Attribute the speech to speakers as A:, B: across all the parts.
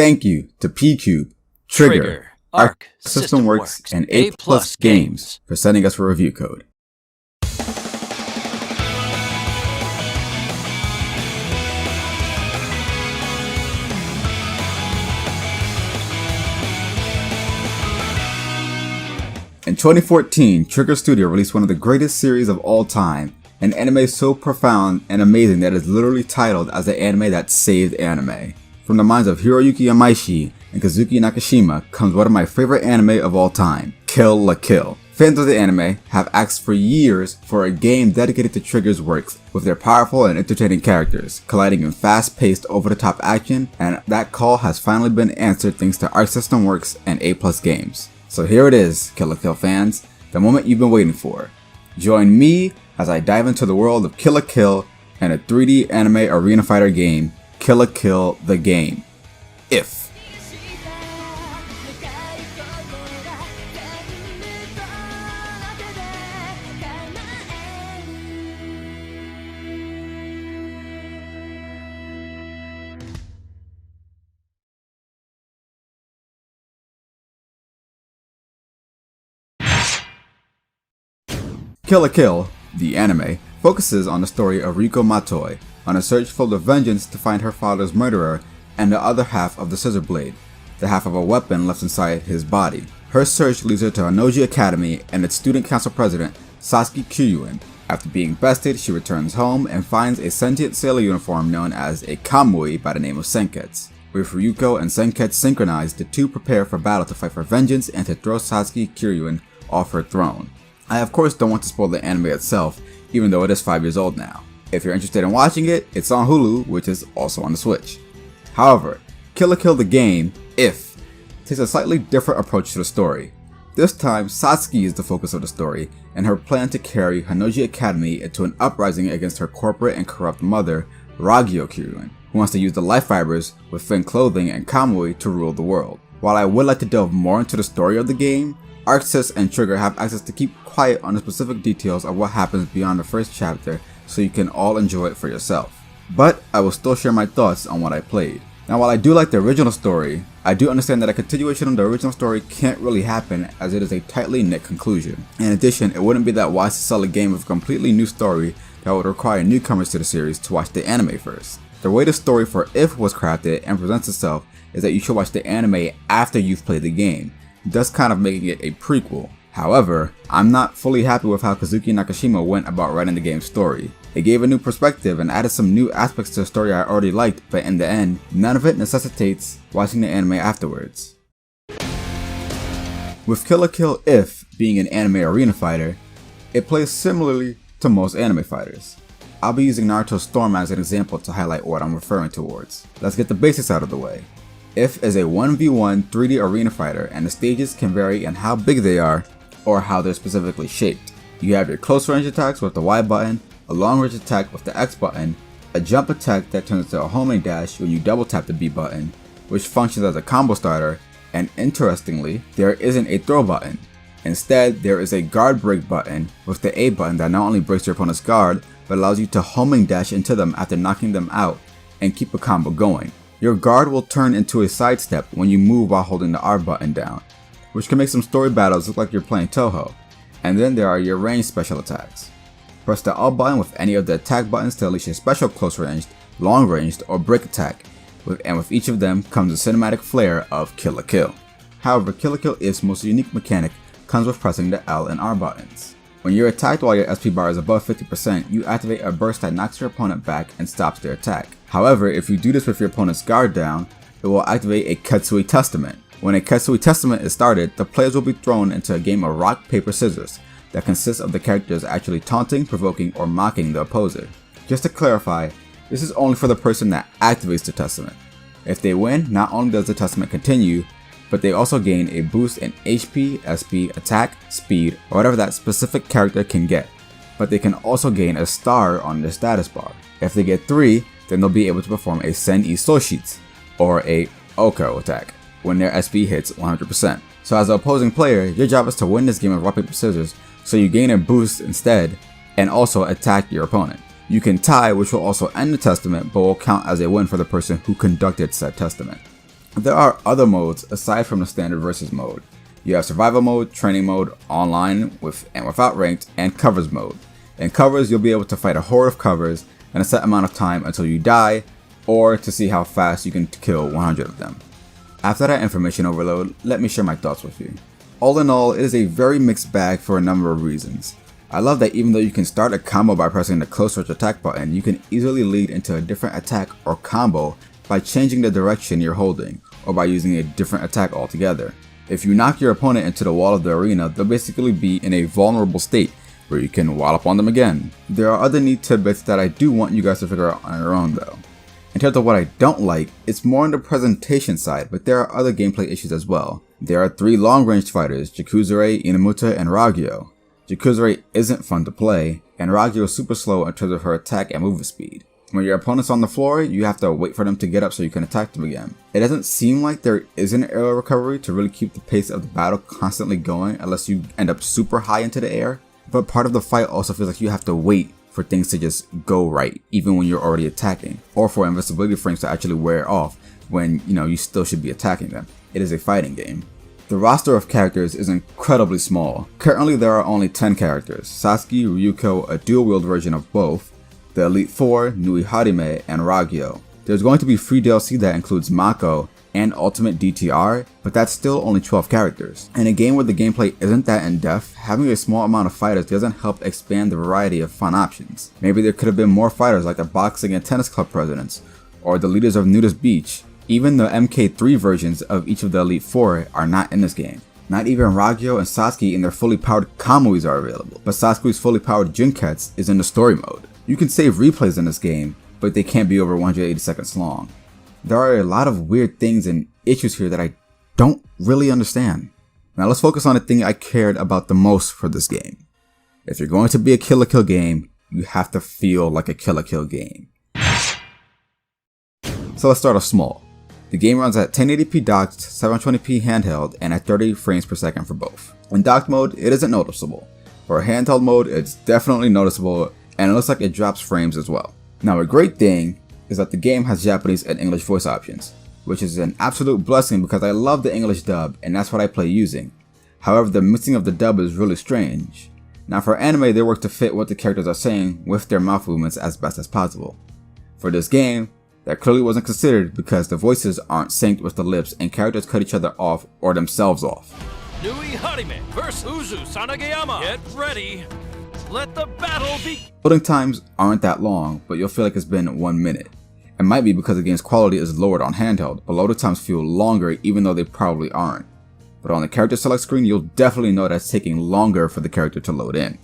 A: thank you to PQube, Trigger, Arc System Works, and A+ Games for sending us a review code. In 2014, Trigger Studio released one of the greatest series of all time, an anime so profound and amazing that it is literally titled as the anime that saved anime. From the minds of Hiroyuki Yamaishi and Kazuki Nakashima comes one of my favorite anime of all time, Kill la Kill. Fans of the anime have asked for years for a game dedicated to Trigger's works, with their powerful and entertaining characters, colliding in fast-paced, over-the-top action, and that call has finally been answered thanks to Arc System Works and A+ Games. So here it is, Kill la Kill fans, the moment you've been waiting for. Join me as I dive into the world of Kill la Kill and a 3D anime arena fighter game, Kill la Kill the Game. If. Kill la Kill, the anime, focuses on the story of Riko Matoi, on a search full of vengeance to find her father's murderer and the other half of the scissor blade, the half of a weapon left inside his body. Her search leads her to Honnouji Academy and its student council president, Sasuke Kyuin. After being bested, she returns home and finds a sentient sailor uniform known as a Kamui by the name of Senketsu. With Ryuko and Senketsu synchronized, the two prepare for battle to fight for vengeance and to throw Sasuke Kyuin off her throne. I of course don't want to spoil the anime itself, even though it is 5 years old now. If you're interested in watching it, it's on Hulu, which is also on the Switch. However, Kill la Kill the Game, If, takes a slightly different approach to the story. This time, Sasuke is the focus of the story, and her plan to carry Honnouji Academy into an uprising against her corporate and corrupt mother, Ragyo Kyuin, who wants to use the life fibers within clothing and Kamui to rule the world. While I would like to delve more into the story of the game, ArcSys and Trigger have access to keep quiet on the specific details of what happens beyond the first chapter, so you can all enjoy it for yourself. But I will still share my thoughts on what I played. Now, while I do like the original story, I do understand that a continuation of the original story can't really happen, as it is a tightly knit conclusion. In addition, it wouldn't be that wise to sell a game with a completely new story that would require newcomers to the series to watch the anime first. The way the story for If was crafted and presents itself is that you should watch the anime after you've played the game, thus kind of making it a prequel. However, I'm not fully happy with how Kazuki Nakashima went about writing the game's story. It gave a new perspective and added some new aspects to the story I already liked, but in the end, none of it necessitates watching the anime afterwards. With Kill la Kill If being an anime arena fighter, it plays similarly to most anime fighters. I'll be using Naruto's Storm as an example to highlight what I'm referring towards. Let's get the basics out of the way. If is a 1v1 3D arena fighter, and the stages can vary in how big they are or how they're specifically shaped. You have your close range attacks with the Y button, a long range attack with the X button, a jump attack that turns into a homing dash when you double tap the B button, which functions as a combo starter, and interestingly, there isn't a throw button. Instead, there is a guard break button with the A button that not only breaks your opponent's guard, but allows you to homing dash into them after knocking them out and keep a combo going. Your guard will turn into a sidestep when you move while holding the R button down, which can make some story battles look like you're playing Touhou. And then there are your ranged special attacks. Press the L button with any of the attack buttons to unleash a special close ranged, long ranged, or break attack, and with each of them comes a cinematic flair of Kill la Kill. However, Kill la Kill If's most unique mechanic comes with pressing the L and R buttons. When you're attacked while your SP bar is above 50%, you activate a burst that knocks your opponent back and stops their attack. However, if you do this with your opponent's guard down, it will activate a Ketsui Testament. When a Ketsui Testament is started, the players will be thrown into a game of rock, paper, scissors that consists of the characters actually taunting, provoking, or mocking the opposer. Just to clarify, this is only for the person that activates the Testament. If they win, not only does the Testament continue, but they also gain a boost in HP, SP, attack, speed, or whatever that specific character can get. But they can also gain a star on their status bar. If they get 3, then they'll be able to perform a Sen Isoshitsu, or a Oko attack, when their SP hits 100%. So as the opposing player, your job is to win this game of rock, paper, scissors, so you gain a boost instead, and also attack your opponent. You can tie, which will also end the Testament, but will count as a win for the person who conducted said Testament. There are other modes aside from the standard versus mode. You have survival mode, training mode, online with and without ranked, and covers mode. In covers, you'll be able to fight a horde of covers in a set amount of time until you die, or to see how fast you can kill 100 of them. After that information overload, let me share my thoughts with you. All in all, it is a very mixed bag for a number of reasons. I love that even though you can start a combo by pressing the close range attack button, you can easily lead into a different attack or combo by changing the direction you're holding, or by using a different attack altogether. If you knock your opponent into the wall of the arena, they'll basically be in a vulnerable state where you can wallop on them again. There are other neat tidbits that I do want you guys to figure out on your own though. In terms of what I don't like, it's more on the presentation side, but there are other gameplay issues as well. There are 3 long-range fighters, Jakuzure, Inamuta, and Ragyo. Jakuzure isn't fun to play, and Ragyo is super slow in terms of her attack and movement speed. When your opponent's on the floor, you have to wait for them to get up so you can attack them again. It doesn't seem like there is an aerial recovery to really keep the pace of the battle constantly going unless you end up super high into the air, but part of the fight also feels like you have to wait for things to just go right, even when you're already attacking, or for invincibility frames to actually wear off when you still should be attacking them. It is a fighting game. The roster of characters is incredibly small. Currently there are only 10 characters, Sasuke, Ryuko, a dual-wield version of both, the Elite Four, Nui Harime, and Ragyo. There's going to be free DLC that includes Mako and Ultimate DTR, but that's still only 12 characters. In a game where the gameplay isn't that in-depth, having a small amount of fighters doesn't help expand the variety of fun options. Maybe there could have been more fighters like the boxing and tennis club presidents, or the leaders of Nudist Beach. Even the MK3 versions of each of the Elite Four are not in this game. Not even Ragyo and Sasuke in their fully powered Kamuis are available, but Sasuke's fully powered Junketsu is in the story mode. You can save replays in this game, but they can't be over 180 seconds long. There are a lot of weird things and issues here that I don't really understand. Now let's focus on the thing I cared about the most for this game. If you're going to be a kill game, you have to feel like a kill game. So let's start off small. The game runs at 1080p docked, 720p handheld, and at 30 frames per second for both. In docked mode, it isn't noticeable. For handheld mode, it's definitely noticeable, and it looks like it drops frames as well. Now a great thing is that the game has Japanese and English voice options, which is an absolute blessing because I love the English dub and that's what I play using. However, the mixing of the dub is really strange. Now for anime, they work to fit what the characters are saying with their mouth movements as best as possible. For this game, that clearly wasn't considered because the voices aren't synced with the lips and characters cut each other off or themselves off.
B: Nui Harime vs. Uzu Sanagayama. Get ready. Let the battle begin.
A: Loading times aren't that long, but you'll feel like it's been 1 minute. It might be because the game's quality is lowered on handheld, but loading times feel longer even though they probably aren't. But on the character select screen, you'll definitely know that it's taking longer for the character to load in.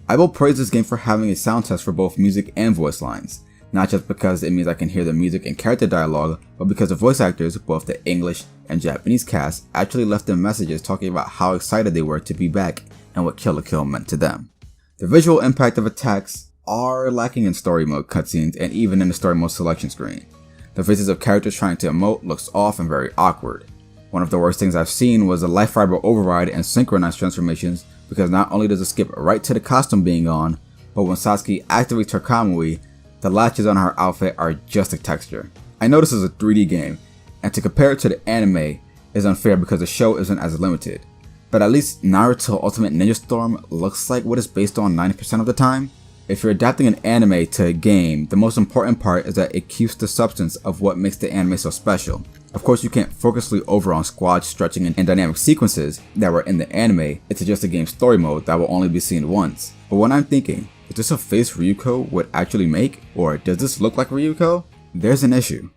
A: I will praise this game for having a sound test for both music and voice lines. Not just because it means I can hear the music and character dialogue, but because the voice actors, both the English and Japanese cast, actually left them messages talking about how excited they were to be back and what Kill la Kill meant to them. The visual impact of attacks are lacking in story mode cutscenes and even in the story mode selection screen. The faces of characters trying to emote looks off and very awkward. One of the worst things I've seen was the Life Fiber override and synchronized transformations because not only does it skip right to the costume being on, but when Sasuke activates her Kamui, the latches on her outfit are just a texture. I know this is a 3D game, and to compare it to the anime is unfair because the show isn't as limited. But at least Naruto Ultimate Ninja Storm looks like what it's based on 90% of the time. If you're adapting an anime to a game, the most important part is that it keeps the substance of what makes the anime so special. Of course, you can't focusly over on squad stretching and dynamic sequences that were in the anime. It's just a game story mode that will only be seen once. But when I'm thinking, is this a face Ryuko would actually make? Or does this look like Ryuko? There's an issue.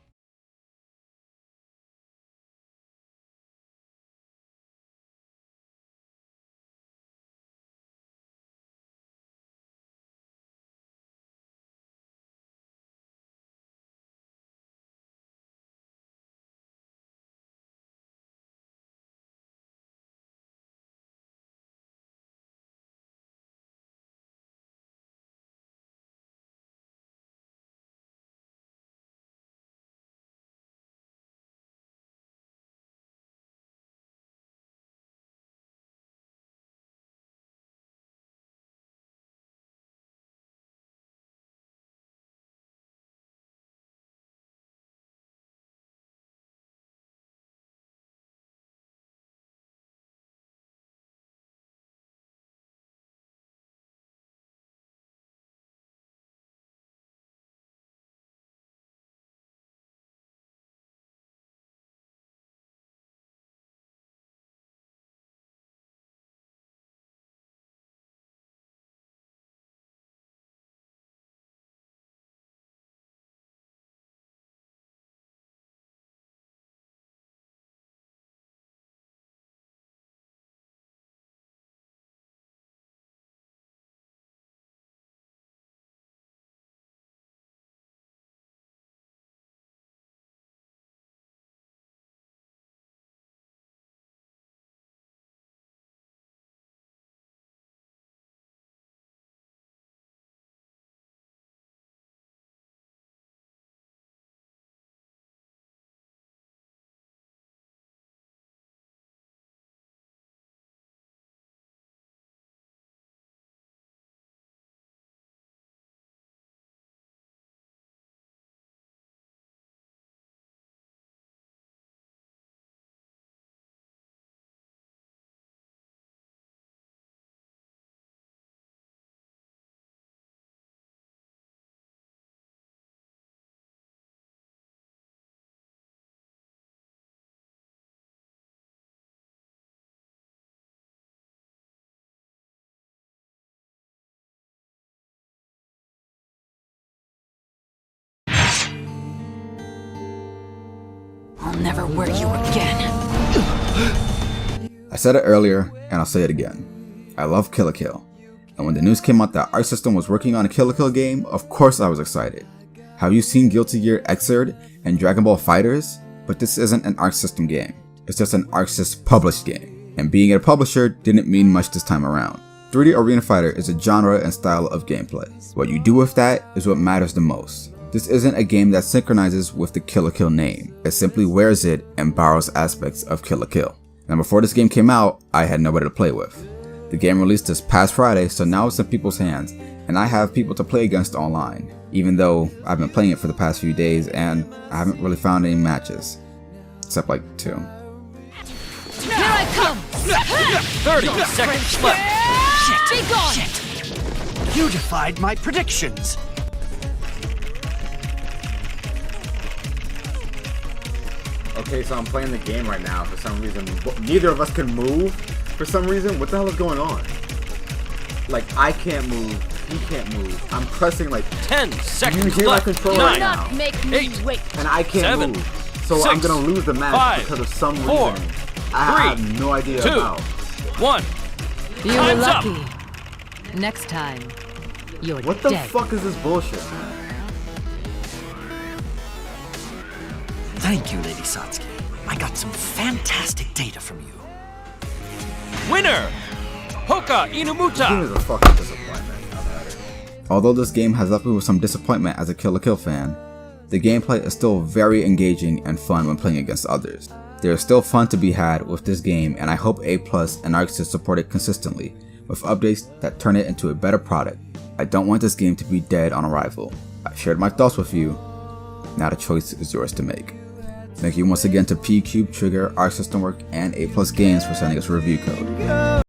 C: I'll never wear you again.
A: I said it earlier, and I'll say it again. I love Kill la Kill. And when the news came out that Arc System was working on a Kill la Kill game, of course I was excited. Have you seen Guilty Gear Xrd and Dragon Ball FighterZ? But this isn't an Arc System game. It's just an Arc Sys published game. And being a publisher didn't mean much this time around. 3D Arena Fighter is a genre and style of gameplay. What you do with that is what matters the most. This isn't a game that synchronizes with the Kill la Kill name. It simply wears it and borrows aspects of Kill la Kill. Now before this game came out, I had nobody to play with. The game released this past Friday, so now it's in people's hands, and I have people to play against online, even though I've been playing it for the past few days and I haven't really found any matches. Except like 2.
C: Here I come!
B: 30 seconds left.
C: Be gone!
D: You defied my predictions.
A: Okay, so I'm playing the game right now for some reason. Neither of us can move for some reason. What the hell is going on? Like, I can't move. He can't move. I'm pressing like
B: 10 seconds
A: you hear
B: left.
A: my controller
B: 9,
A: right now.
C: Make me
B: 8,
C: wait.
A: And I can't
B: 7,
A: move. So
B: 6,
A: I'm gonna lose the match
B: 5,
A: because of some
B: 4,
A: reason I have no idea
B: 2,
A: about.
B: 1.
C: You were
B: Time's up.
C: lucky. Next time, you're
A: What the
C: dead.
A: fuck is this bullshit, man?
D: Thank you, Lady Satsuki. I got some fantastic data from you.
B: Winner! Hoka
A: This game
B: Inumuta!
A: is a fucking disappointment. Although this game has left me with some disappointment as a Kill la Kill fan, the gameplay is still very engaging and fun when playing against others. There is still fun to be had with this game, and I hope A+ and Arc Sys support it consistently, with updates that turn it into a better product. I don't want this game to be dead on arrival. I've shared my thoughts with you. Now the choice is yours to make. Thank you once again to PQube, Trigger, Arc System Work, and A+ Games for sending us a review code.